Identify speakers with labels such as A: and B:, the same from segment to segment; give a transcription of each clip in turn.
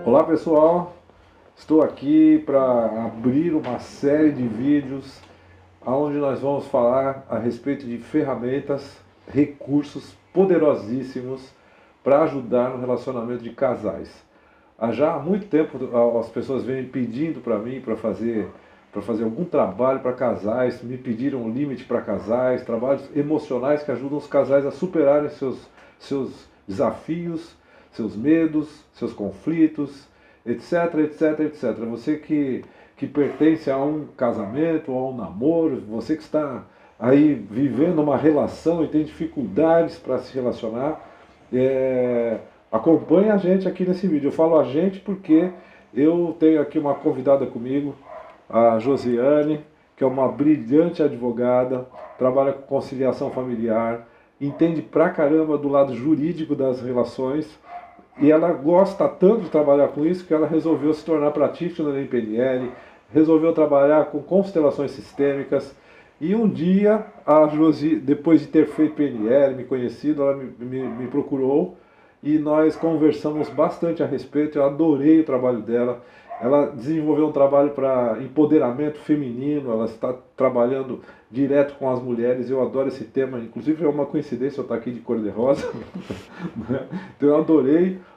A: Olá pessoal, estou aqui para abrir uma série de vídeos onde nós vamos falar a respeito de ferramentas, recursos poderosíssimos para ajudar no relacionamento de casais. Já há muito tempo as pessoas vêm pedindo para mim para fazer algum trabalho para casais, me pediram um limite para casais, trabalhos emocionais que ajudam os casais a superarem seus desafios, seus medos, seus conflitos, etc, etc, etc. Você que pertence a um casamento, a um namoro, você que está aí vivendo uma relação e tem dificuldades para se relacionar, acompanhe a gente aqui nesse vídeo. Eu falo a gente porque eu tenho aqui uma convidada comigo, a Josiane, que é uma brilhante advogada, trabalha com conciliação familiar, entende pra caramba do lado jurídico das relações, e ela gosta tanto de trabalhar com isso que ela resolveu se tornar practitioner em PNL, resolveu trabalhar com constelações sistêmicas. E um dia a Josi, depois de ter feito PNL, me conhecido, ela me procurou e nós conversamos bastante a respeito. Eu adorei o trabalho dela. Ela desenvolveu um trabalho para empoderamento feminino, ela está trabalhando direto com as mulheres. Eu adoro esse tema, inclusive é uma coincidência eu estar aqui de cor-de-rosa. Então eu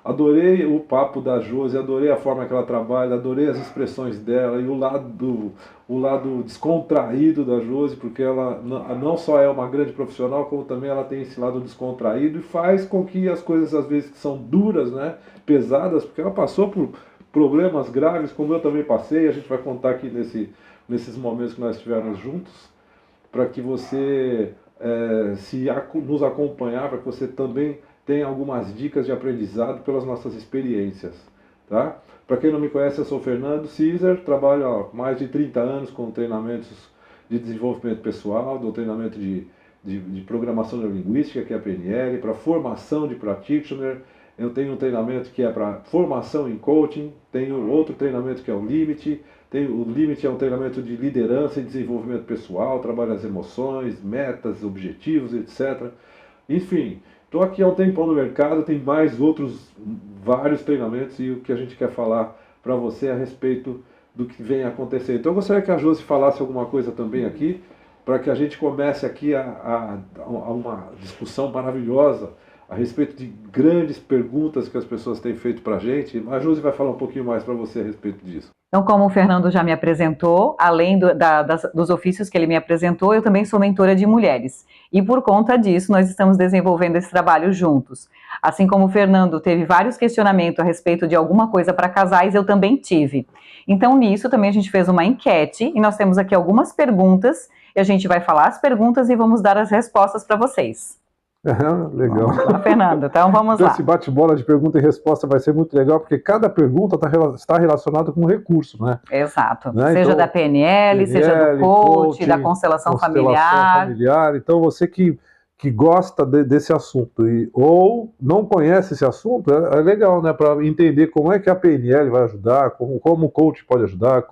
A: adorei o papo da Josi, adorei a forma que ela trabalha, adorei as expressões dela e o lado descontraído da Josi, porque ela não só é uma grande profissional, como também ela tem esse lado descontraído e faz com que as coisas às vezes que são duras, né, pesadas, porque ela passou por problemas graves, como eu também passei, a gente vai contar aqui nesses momentos que nós estivemos juntos, para que você nos acompanhar, para que você também tenha algumas dicas de aprendizado pelas nossas experiências. Tá? Para quem não me conhece, eu sou Fernando Cizer, trabalho há mais de 30 anos com treinamentos de desenvolvimento pessoal, do treinamento de programação neurolinguística, que é a PNL, para formação de practitioner. Eu tenho um treinamento que é para formação em coaching, tenho outro treinamento que é o Limite. O Limite é um treinamento de liderança e desenvolvimento pessoal, trabalho as emoções, metas, objetivos, etc. Enfim, estou aqui há um tempão no mercado, tem mais vários treinamentos e o que a gente quer falar para você a respeito do que vem acontecer. Então eu gostaria que a Josi falasse alguma coisa também aqui, para que a gente comece aqui a uma discussão maravilhosa a respeito de grandes perguntas que as pessoas têm feito para a gente. A Josi vai falar um pouquinho mais para você a respeito disso.
B: Então, como o Fernando já me apresentou, além dos ofícios que ele me apresentou, eu também sou mentora de mulheres. E por conta disso, nós estamos desenvolvendo esse trabalho juntos. Assim como o Fernando teve vários questionamentos a respeito de alguma coisa para casais, eu também tive. Então, nisso também a gente fez uma enquete e nós temos aqui algumas perguntas, e a gente vai falar as perguntas e vamos dar as respostas para vocês.
A: Legal.
B: Vamos lá, Fernando, então vamos lá.
A: Esse bate-bola de pergunta e resposta vai ser muito legal, porque cada pergunta está relacionada com um recurso, né?
B: Exato.
A: Né?
B: Seja
A: então,
B: da PNL, seja do coach, da constelação familiar.
A: Então, você que gosta desse assunto ou não conhece esse assunto, é legal, né? Para entender como é que a PNL vai ajudar, como o coach pode ajudar,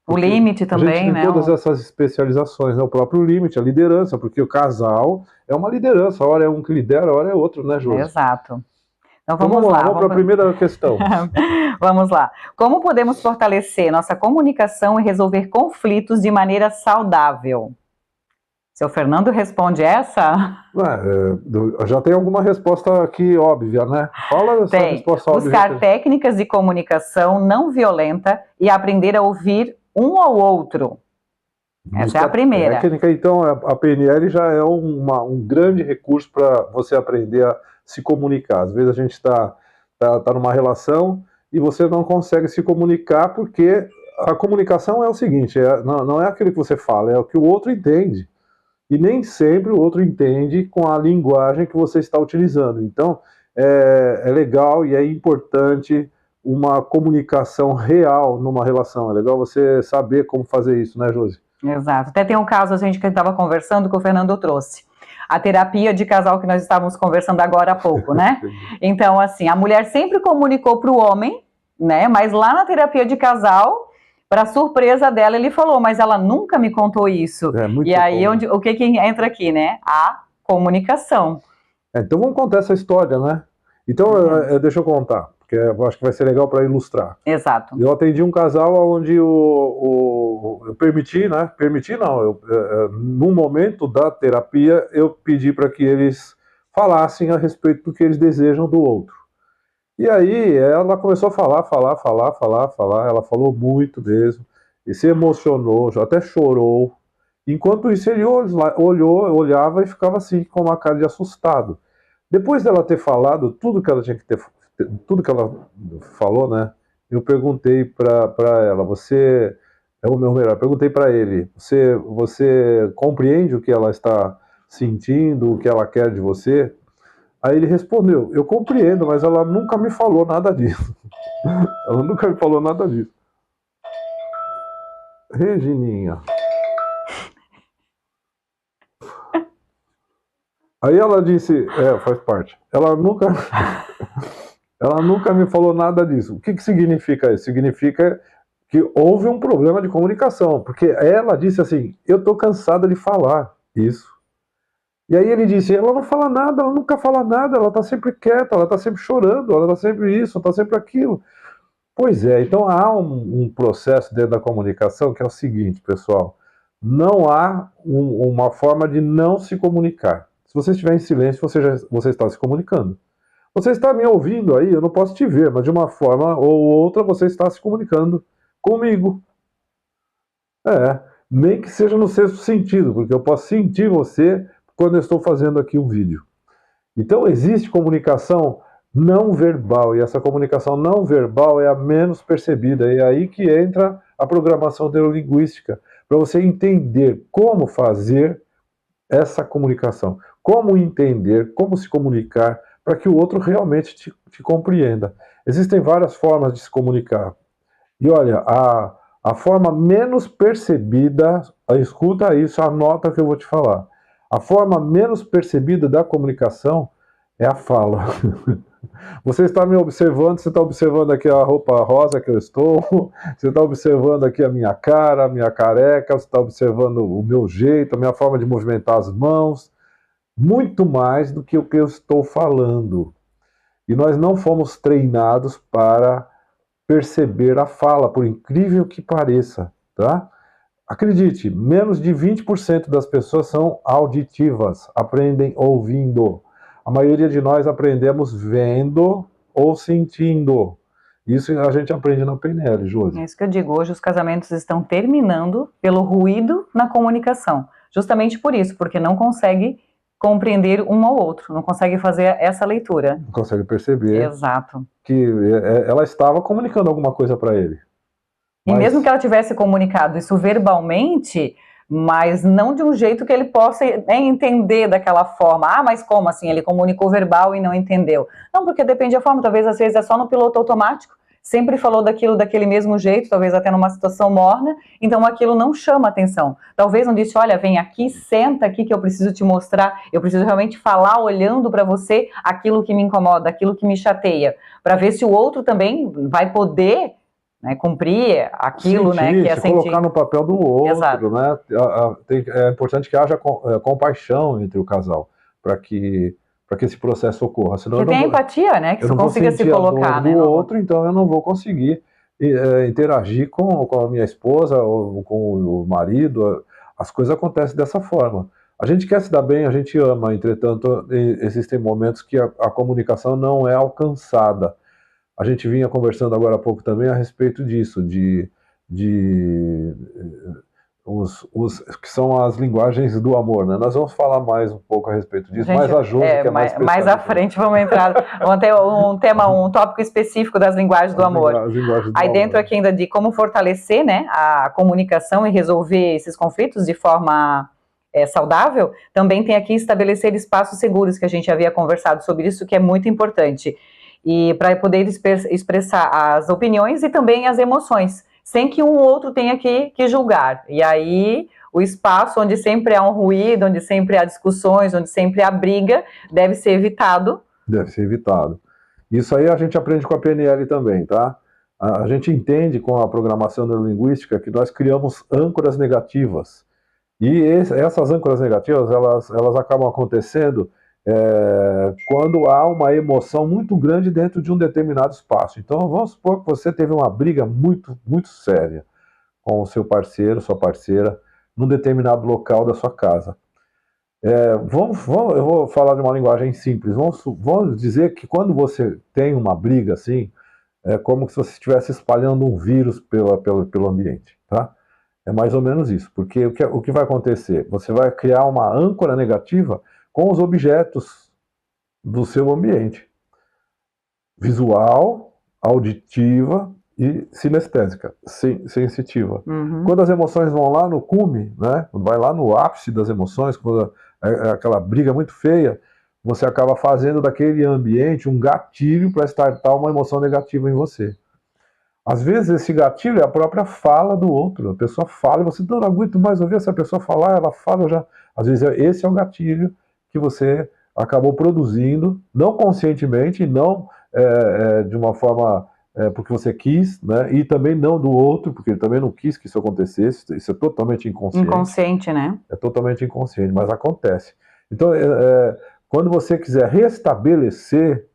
B: o Limite também,
A: a gente tem,
B: né?
A: Todas essas especializações, né? O próprio Limite, a liderança, porque o casal é uma liderança, a hora é um que lidera, a hora é outro, né, Josi?
B: Exato. Então vamos lá.
A: Vamos para a primeira questão.
B: Vamos lá. Como podemos fortalecer nossa comunicação e resolver conflitos de maneira saudável? Seu Fernando responde essa?
A: Já tem alguma resposta aqui óbvia, né? Fala essa resposta óbvia.
B: Buscar técnicas de comunicação não violenta e aprender a ouvir um ao outro. Essa é a primeira.
A: Técnica, então, a PNL já é um grande recurso para você aprender a se comunicar. Às vezes a gente está numa relação e você não consegue se comunicar porque a comunicação é o seguinte, não é aquilo que você fala, é o que o outro entende. E nem sempre o outro entende com a linguagem que você está utilizando. Então, é legal e é importante uma comunicação real numa relação. É legal você saber como fazer isso, né, Josi?
B: Exato. Até tem um caso, a gente que estava conversando, que o Fernando trouxe. A terapia de casal que nós estávamos conversando agora há pouco, né? Então, assim, a mulher sempre comunicou para o homem, né? Mas lá na terapia de casal, para surpresa dela, ele falou, mas ela nunca me contou isso. E aí, o que entra aqui, né? A comunicação.
A: Então, vamos contar essa história, né? Então, deixa eu contar. que eu acho que vai ser legal para ilustrar.
B: Exato.
A: Eu atendi um casal onde eu permiti, né? Permiti não, no momento da terapia, eu pedi para que eles falassem a respeito do que eles desejam do outro. E aí ela começou a falar, ela falou muito mesmo, e se emocionou, já até chorou. Enquanto isso ele olhava e ficava assim, com uma cara de assustado. Depois dela ter falado tudo que ela tinha que ter, tudo que ela falou, né? Eu perguntei para ela, você é o meu melhor. Perguntei para ele, você compreende o que ela está sentindo, o que ela quer de você? Aí ele respondeu, eu compreendo, mas ela nunca me falou nada disso. Ela nunca me falou nada disso. Regininha. Aí ela disse, faz parte. Ela nunca me falou nada disso. O que significa isso? Significa que houve um problema de comunicação, porque ela disse assim, eu estou cansada de falar isso. E aí ele disse, ela não fala nada, ela nunca fala nada, ela está sempre quieta, ela está sempre chorando, ela está sempre isso, está sempre aquilo. Pois é, então há um processo dentro da comunicação que é o seguinte, pessoal, não há uma forma de não se comunicar. Se você estiver em silêncio, você está se comunicando. Você está me ouvindo aí, eu não posso te ver, mas de uma forma ou outra você está se comunicando comigo. Nem que seja no sexto sentido, porque eu posso sentir você quando eu estou fazendo aqui um vídeo. Então existe comunicação não verbal, e essa comunicação não verbal é a menos percebida, e é aí que entra a programação neurolinguística, para você entender como fazer essa comunicação, como entender, como se comunicar, para que o outro realmente te compreenda. Existem várias formas de se comunicar. E olha, a forma menos percebida, escuta isso, anota o que eu vou te falar. A forma menos percebida da comunicação é a fala. Você está me observando, você está observando aqui a roupa rosa que eu estou, você está observando aqui a minha cara, a minha careca, você está observando o meu jeito, a minha forma de movimentar as mãos, muito mais do que o que eu estou falando. E nós não fomos treinados para perceber a fala, por incrível que pareça, tá? Acredite, menos de 20% das pessoas são auditivas, aprendem ouvindo. A maioria de nós aprendemos vendo ou sentindo. Isso a gente aprende na PNL, Josi.
B: É isso que eu digo, hoje os casamentos estão terminando pelo ruído na comunicação. Justamente por isso, porque não consegue compreender um ao outro, não consegue fazer essa leitura.
A: Não consegue perceber.
B: Exato.
A: Que ela estava comunicando alguma coisa para ele.
B: E mesmo que ela tivesse comunicado isso verbalmente, mas não de um jeito que ele possa entender daquela forma. Ah, mas como assim? Ele comunicou verbal e não entendeu. Não, porque depende da forma, talvez às vezes é só no piloto automático, sempre falou daquilo daquele mesmo jeito, talvez até numa situação morna, então aquilo não chama atenção. Talvez não disse, olha, vem aqui, senta aqui que eu preciso te mostrar, eu preciso realmente falar olhando para você aquilo que me incomoda, aquilo que me chateia, para ver se o outro também vai poder, né, cumprir aquilo,
A: sentir,
B: né, que é
A: se
B: sentir.
A: Colocar no papel do outro.
B: Exato.
A: Né? É importante que haja compaixão entre o casal, para que esse processo ocorra. Senão
B: que tenha empatia, né, que você consiga se colocar, né,
A: do outro, então eu não vou conseguir interagir com a minha esposa ou com o marido. As coisas acontecem dessa forma. A gente quer se dar bem, a gente ama, entretanto, existem momentos que a comunicação não é alcançada. A gente vinha conversando agora há pouco também a respeito disso, que são as linguagens do amor, né? Nós vamos falar mais um pouco a respeito disso, mas a Josi, que é
B: mais à frente vamos entrar, vamos ter um tópico específico das linguagens do amor. Aí dentro aqui ainda de como fortalecer, né, a comunicação e resolver esses conflitos de forma saudável, também tem aqui estabelecer espaços seguros, que a gente havia conversado sobre isso, que é muito importante. E para poder expressar as opiniões e também as emoções, sem que um ou outro tenha que julgar. E aí, o espaço onde sempre há um ruído, onde sempre há discussões, onde sempre há briga, deve ser evitado.
A: Deve ser evitado. Isso aí a gente aprende com a PNL também, tá? A gente entende com a programação neurolinguística que nós criamos âncoras negativas. E essas âncoras negativas, elas acabam acontecendo quando há uma emoção muito grande dentro de um determinado espaço. Então, vamos supor que você teve uma briga muito, muito séria com o seu parceiro, sua parceira, num determinado local da sua casa. Eu vou falar de uma linguagem simples. Vamos dizer que quando você tem uma briga assim, é como se você estivesse espalhando um vírus pelo ambiente, tá? É mais ou menos isso, porque o que vai acontecer? Você vai criar uma âncora negativa com os objetos do seu ambiente. Visual, auditiva e sinestésica, sensitiva.
B: Uhum.
A: Quando as emoções vão lá no cume, né, vai lá no ápice das emoções, quando aquela briga muito feia, você acaba fazendo daquele ambiente um gatilho para startar uma emoção negativa em você. Às vezes esse gatilho é a própria fala do outro. A pessoa fala e você não aguenta mais ouvir essa pessoa falar, ela fala já. Às vezes esse é o gatilho que você acabou produzindo, não conscientemente, não de uma forma porque você quis, né? E também não do outro, porque ele também não quis que isso acontecesse. Isso é totalmente inconsciente.
B: Inconsciente, né?
A: É totalmente inconsciente, mas acontece. Então, quando você quiser restabelecer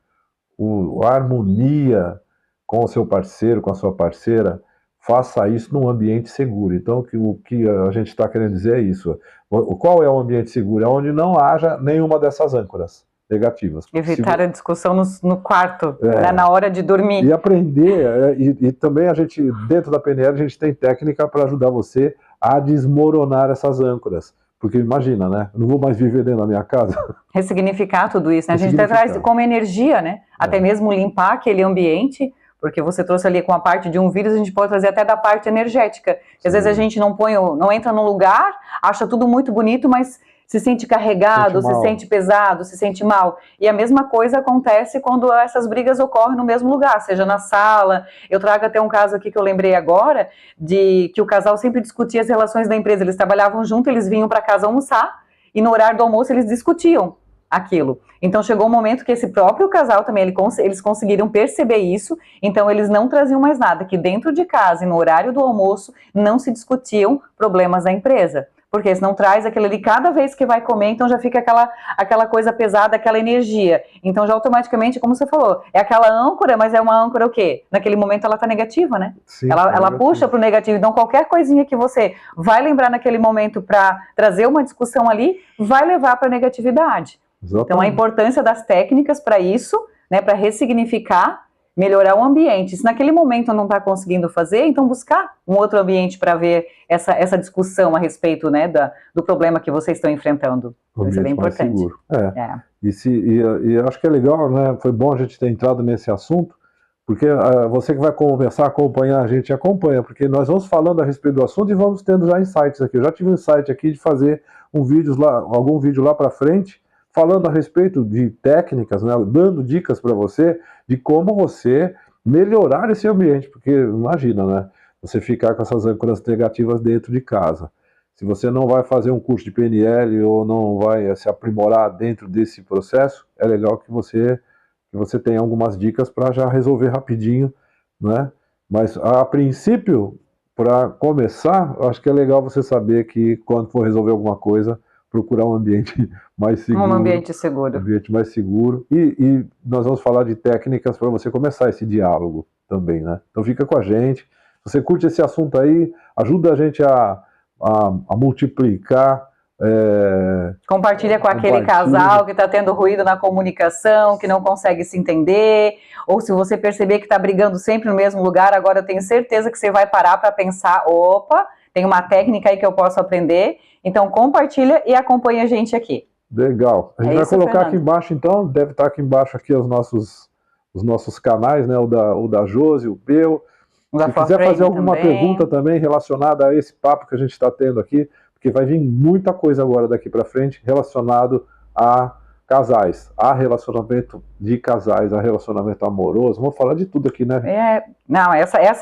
A: a harmonia com o seu parceiro, com a sua parceira, faça isso num ambiente seguro. Então, o que a gente está querendo dizer é isso. Qual é o ambiente seguro? É onde não haja nenhuma dessas âncoras negativas.
B: Evitar a discussão no quarto, né, na hora de dormir.
A: E aprender, e também a gente, dentro da PNL, a gente tem técnica para ajudar você a desmoronar essas âncoras. Porque imagina, né? Eu não vou mais viver dentro da minha casa.
B: Ressignificar tudo isso, né? A gente traz como energia, né? Até mesmo limpar aquele ambiente, porque você trouxe ali com a parte de um vírus, a gente pode trazer até da parte energética. Às vezes a gente não entra no lugar, acha tudo muito bonito, mas se sente carregado, se sente pesado, se sente mal. E a mesma coisa acontece quando essas brigas ocorrem no mesmo lugar, seja na sala. Eu trago até um caso aqui que eu lembrei agora, de que o casal sempre discutia as relações da empresa. Eles trabalhavam junto, eles vinham para casa almoçar, e no horário do almoço eles discutiam aquilo. Então chegou um momento que esse próprio casal também, eles conseguiram perceber isso, então eles não traziam mais nada, que dentro de casa e no horário do almoço não se discutiam problemas da empresa. Porque senão traz aquilo ali, cada vez que vai comer, então já fica aquela coisa pesada, aquela energia. Então já automaticamente, como você falou, é aquela âncora, mas é uma âncora o quê? Naquele momento ela tá negativa, né? Sim, ela puxa pro negativo. Então qualquer coisinha que você vai lembrar naquele momento para trazer uma discussão ali, vai levar para negatividade. Exatamente. Então a importância das técnicas para isso, né, para ressignificar, melhorar o ambiente. Se naquele momento não está conseguindo fazer, então buscar um outro ambiente para ver essa discussão a respeito, né, do problema que vocês estão enfrentando. Isso é bem importante.
A: Seguro. E acho que é legal, né? Foi bom a gente ter entrado nesse assunto, porque você que vai conversar, acompanhar a gente, acompanha, porque nós vamos falando a respeito do assunto e vamos tendo já insights aqui. Eu já tive um insight aqui de fazer algum vídeo lá para frente, falando a respeito de técnicas, né, dando dicas para você de como você melhorar esse ambiente, porque imagina, né, você ficar com essas âncoras negativas dentro de casa. Se você não vai fazer um curso de PNL ou não vai se aprimorar dentro desse processo, é legal que você tenha algumas dicas para já resolver rapidinho, né? Mas a princípio, para começar, acho que é legal você saber que quando for resolver alguma coisa, procurar um ambiente mais seguro.
B: Um ambiente seguro.
A: Um ambiente mais seguro. E nós vamos falar de técnicas para você começar esse diálogo também, né? Então fica com a gente. Se você curte esse assunto aí, ajuda a gente a multiplicar.
B: Compartilha com aquele casal que está tendo ruído na comunicação, que não consegue se entender, ou se você perceber que está brigando sempre no mesmo lugar, agora eu tenho certeza que você vai parar para pensar, opa, tem uma técnica aí que eu posso aprender, então compartilha e acompanha a gente aqui.
A: Legal. A gente vai colocar Fernando aqui embaixo, então, deve estar aqui embaixo aqui os nossos canais, né, o da Josi, o Peu. Se quiser fazer alguma pergunta também relacionada a esse papo que a gente está tendo aqui, porque vai vir muita coisa agora daqui para frente relacionado a casais, a relacionamento de casais, a relacionamento amoroso. Vamos falar de tudo aqui, né?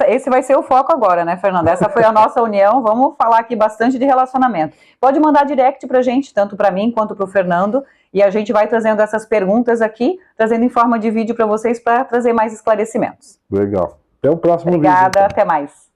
B: Esse vai ser o foco agora, né, Fernanda? Essa foi a nossa união. Vamos falar aqui bastante de relacionamento. Pode mandar direct pra gente, tanto para mim quanto para o Fernando, e a gente vai trazendo essas perguntas aqui, trazendo em forma de vídeo para vocês, para trazer mais esclarecimentos.
A: Legal. Até o próximo vídeo.
B: Obrigada, até mais.